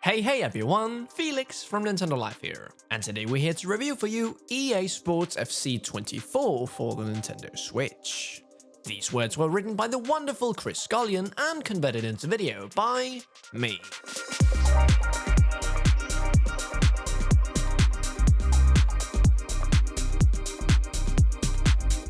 Hey everyone, Felix from Nintendo Life here, and today we're here to review for you EA Sports FC 24 for the Nintendo Switch. These words were written by the wonderful Chris Scullion and converted into video by me.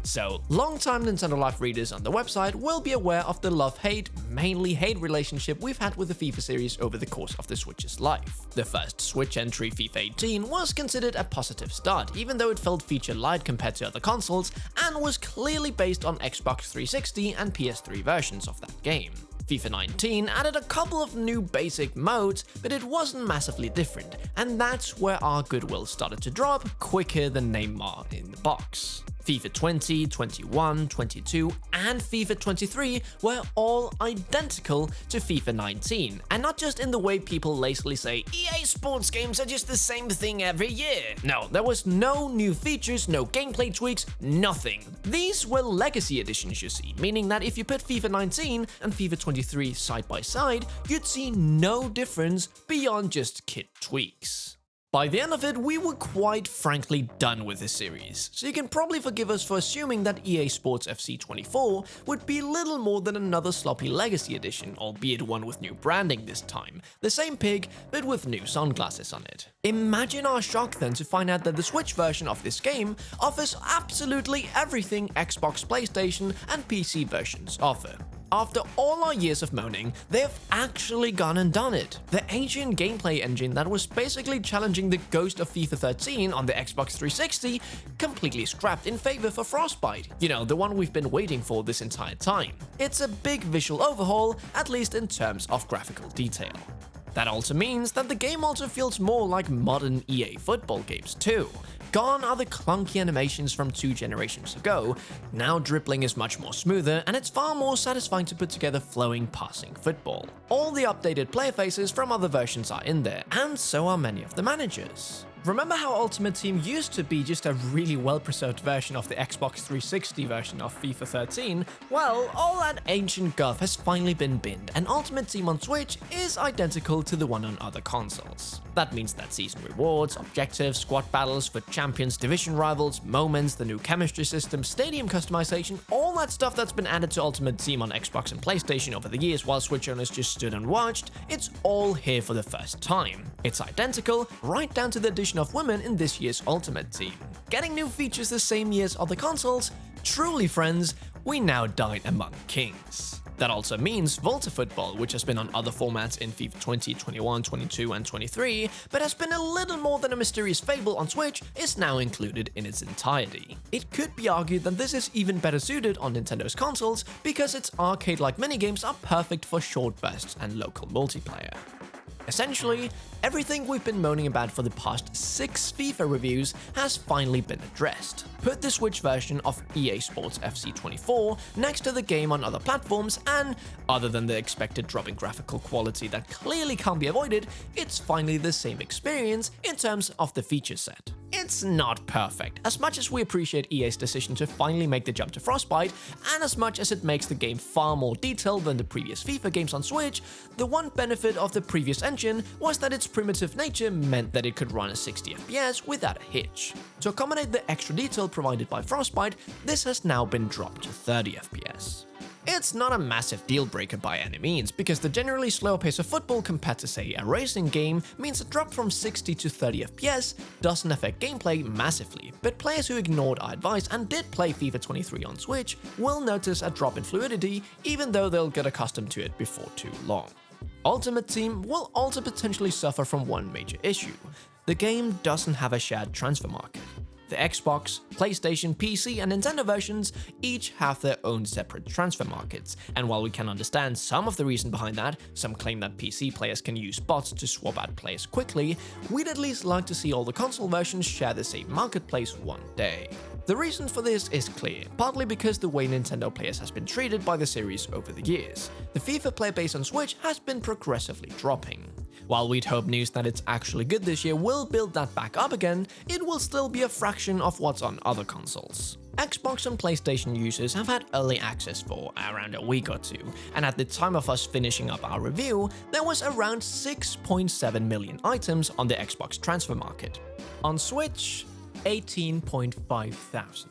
So, long-time Nintendo Life readers on the website will be aware of the love-hate, mainly hate relationship we've had with the FIFA series over the course of the Switch's life. The first Switch entry, FIFA 18, was considered a positive start, even though it felt feature-light compared to other consoles, and was clearly based on Xbox 360 and PS3 versions of that game. FIFA 19 added a couple of new basic modes, but it wasn't massively different, and that's where our goodwill started to drop quicker than Neymar in the box. FIFA 20, 21, 22, and FIFA 23 were all identical to FIFA 19, and not just in the way people lazily say EA Sports games are just the same thing every year. No, there was no new features, no gameplay tweaks, nothing. These were legacy editions, you see, meaning that if you put FIFA 19 and FIFA 23 side by side, you'd see no difference beyond just kit tweaks. By the end of it, we were quite frankly done with this series, so you can probably forgive us for assuming that EA Sports FC 24 would be little more than another sloppy legacy edition, albeit one with new branding this time, the same pig but with new sunglasses on it. Imagine our shock then to find out that the Switch version of this game offers absolutely everything Xbox, PlayStation and PC versions offer. After all our years of moaning, they've actually gone and done it. The ancient gameplay engine that was basically challenging the ghost of FIFA 13 on the Xbox 360 completely scrapped in favor for Frostbite. You know, the one we've been waiting for this entire time. It's a big visual overhaul, at least in terms of graphical detail. That also means that the game also feels more like modern EA football games too. Gone are the clunky animations from 2 generations ago, now dribbling is much more smoother and it's far more satisfying to put together flowing passing football. All the updated player faces from other versions are in there, and so are many of the managers. Remember how Ultimate Team used to be just a really well-preserved version of the Xbox 360 version of FIFA 13? Well, all that ancient guff has finally been binned, and Ultimate Team on Switch is identical to the one on other consoles. That means that season rewards, objectives, squad battles for champions, division rivals, moments, the new chemistry system, stadium customization, all that stuff that's been added to Ultimate Team on Xbox and PlayStation over the years while Switch owners just stood and watched, it's all here for the first time. It's identical, right down to the addition of women in this year's Ultimate Team. Getting new features the same year as other consoles? Truly, friends, we now dine among kings. That also means Volta Football, which has been on other formats in FIFA 20, 21, 22, and 23, but has been a little more than a mysterious fable on Switch, is now included in its entirety. It could be argued that this is even better suited on Nintendo's consoles because its arcade-like minigames are perfect for short bursts and local multiplayer. Essentially, everything we've been moaning about for the past 6 FIFA reviews has finally been addressed. Put the Switch version of EA Sports FC 24 next to the game on other platforms and, other than the expected drop in graphical quality that clearly can't be avoided, it's finally the same experience in terms of the feature set. It's not perfect, as much as we appreciate EA's decision to finally make the jump to Frostbite, and as much as it makes the game far more detailed than the previous FIFA games on Switch, the one benefit of the previous engine was that its primitive nature meant that it could run at 60 FPS without a hitch. To accommodate the extra detail provided by Frostbite, this has now been dropped to 30 FPS. It's not a massive deal breaker by any means, because the generally slower pace of football compared to say a racing game means a drop from 60 to 30 FPS doesn't affect gameplay massively, but players who ignored our advice and did play FIFA 23 on Switch will notice a drop in fluidity even though they'll get accustomed to it before too long. Ultimate Team will also potentially suffer from one major issue. The game doesn't have a shared transfer market. The Xbox, PlayStation, PC, and Nintendo versions each have their own separate transfer markets, and while we can understand some of the reason behind that, some claim that PC players can use bots to swap out players quickly, we'd at least like to see all the console versions share the same marketplace one day. The reason for this is clear, partly because the way Nintendo players has been treated by the series over the years. The FIFA player base on Switch has been progressively dropping. While we'd hope news that it's actually good this year will build that back up again, it will still be a fraction of what's on other consoles. Xbox and PlayStation users have had early access for around a week or two, and at the time of us finishing up our review, there was around 6.7 million items on the Xbox transfer market. On Switch, 18.5 thousand.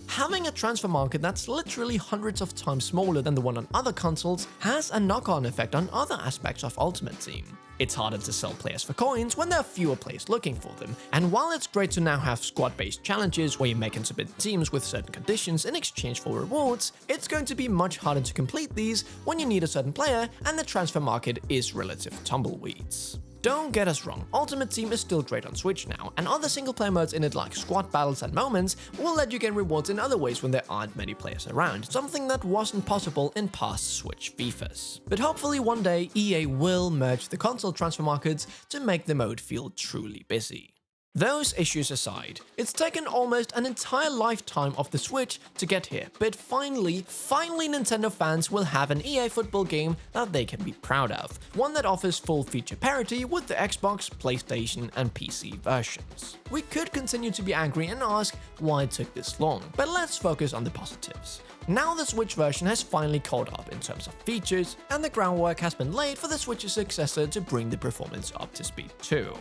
Having a transfer market that's literally hundreds of times smaller than the one on other consoles has a knock-on effect on other aspects of Ultimate Team. It's harder to sell players for coins when there are fewer players looking for them, and while it's great to now have squad-based challenges where you make and submit teams with certain conditions in exchange for rewards, it's going to be much harder to complete these when you need a certain player and the transfer market is relative tumbleweeds. Don't get us wrong, Ultimate Team is still great on Switch now, and other single-player modes in it like squad battles and moments will let you get rewards in other ways when there aren't many players around, something that wasn't possible in past Switch FIFAs. But hopefully one day EA will merge the console transfer markets to make the mode feel truly busy. Those issues aside, it's taken almost an entire lifetime of the Switch to get here, but finally Nintendo fans will have an EA football game that they can be proud of, one that offers full feature parity with the Xbox, PlayStation, and PC versions. We could continue to be angry and ask why it took this long, but let's focus on the positives. Now the Switch version has finally caught up in terms of features, and the groundwork has been laid for the Switch's successor to bring the performance up to speed too.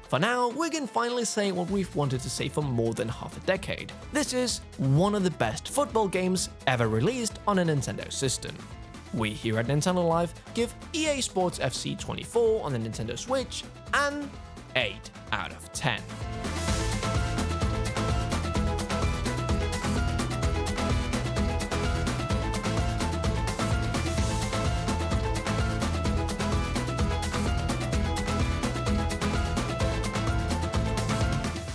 For now, we can finally say what we've wanted to say for more than half a decade. This is one of the best football games ever released on a Nintendo system. We here at Nintendo Live give EA Sports FC 24 on the Nintendo Switch an 8 out of 10.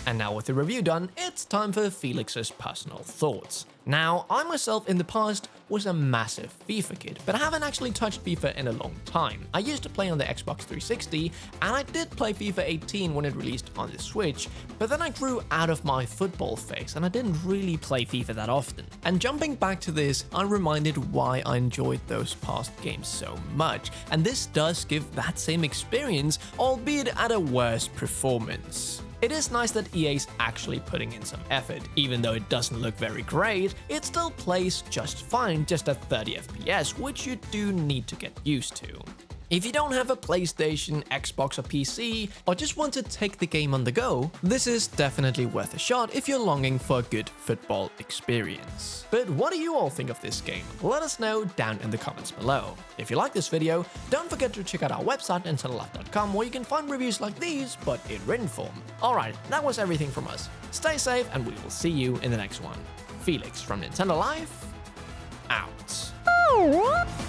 And now with the review done, it's time for Felix's personal thoughts. Now, I myself in the past was a massive FIFA kid, but I haven't actually touched FIFA in a long time. I used to play on the Xbox 360, and I did play FIFA 18 when it released on the Switch, but then I grew out of my football phase and I didn't really play FIFA that often. And jumping back to this, I'm reminded why I enjoyed those past games so much, and this does give that same experience, albeit at a worse performance. It is nice that EA's actually putting in some effort. Even though it doesn't look very great, it still plays just fine, just at 30 FPS, which you do need to get used to. If you don't have a PlayStation, Xbox or PC, or just want to take the game on the go, this is definitely worth a shot if you're longing for a good football experience. But what do you all think of this game? Let us know down in the comments below. If you like this video, don't forget to check out our website NintendoLive.com where you can find reviews like these, but in written form. Alright, that was everything from us. Stay safe and we will see you in the next one. Felix from Nintendo Live, out.